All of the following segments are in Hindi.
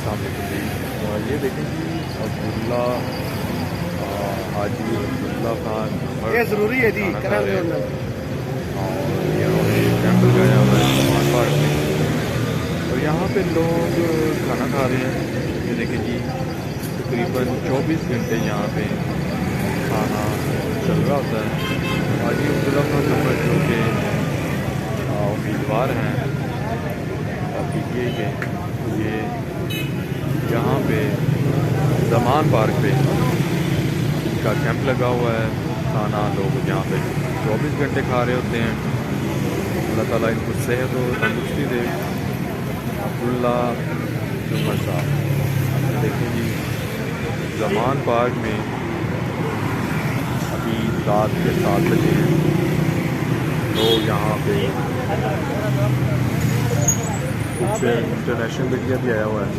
सामने जी ये देखें जी अब्दुल्ला हाजी अब्दुल्ला खान ये ज़रूरी है जी खाना खा रहे हैं। कराने और यहाँ पे कैंप लगाया हुआ है समान पार्क में और यहाँ पे लोग खाना खा रहे हैं। ये देखें जी तकरीबन 24 घंटे यहाँ पे खाना चल रहा होता है। हाजी अब्दुल्ला खान नंबर जो के उम्मीदवार हैं पीटीआई के, ये यहाँ पे ज़मान पार्क पे इनका कैंप लगा हुआ है। खाना लोग यहाँ पे 24 घंटे खा रहे होते हैं। अल्लाह ताला इनको सेहत और तंदुरुस्ती दे। अब्दुल्ला जुम्मर साहब देखें जी ज़मान पार्क में अभी रात के 7 बजे हैं। लोग यहाँ पे कुछ इंटरनेशनल मीडिया भी आया हुआ है।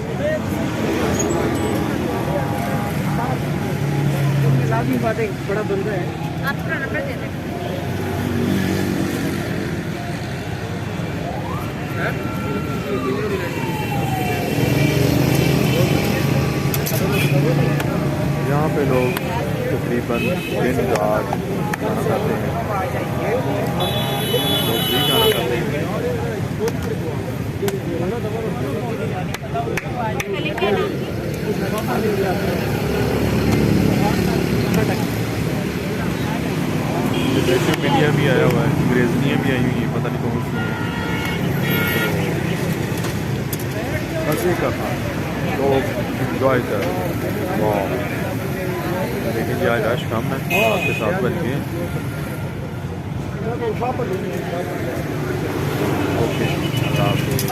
बातें बड़ा बंदा है। आप अपना नंबर दे दें। यहाँ पे लोग तकरीबन दिन रात खाना खाते हैं। लोग भी खाना खाते हैं। इंटरनेशनल मीडिया भी आया हुआ है, अंग्रेज़ियाँ भी आई हुई हैं, पता नहीं कौन सी हैं। मज़े का था लोग इंजॉय कर वाह। लेकिन आज रश कम है, रात के 7 बज गए। ओके अल्लाह हाफ़िज़।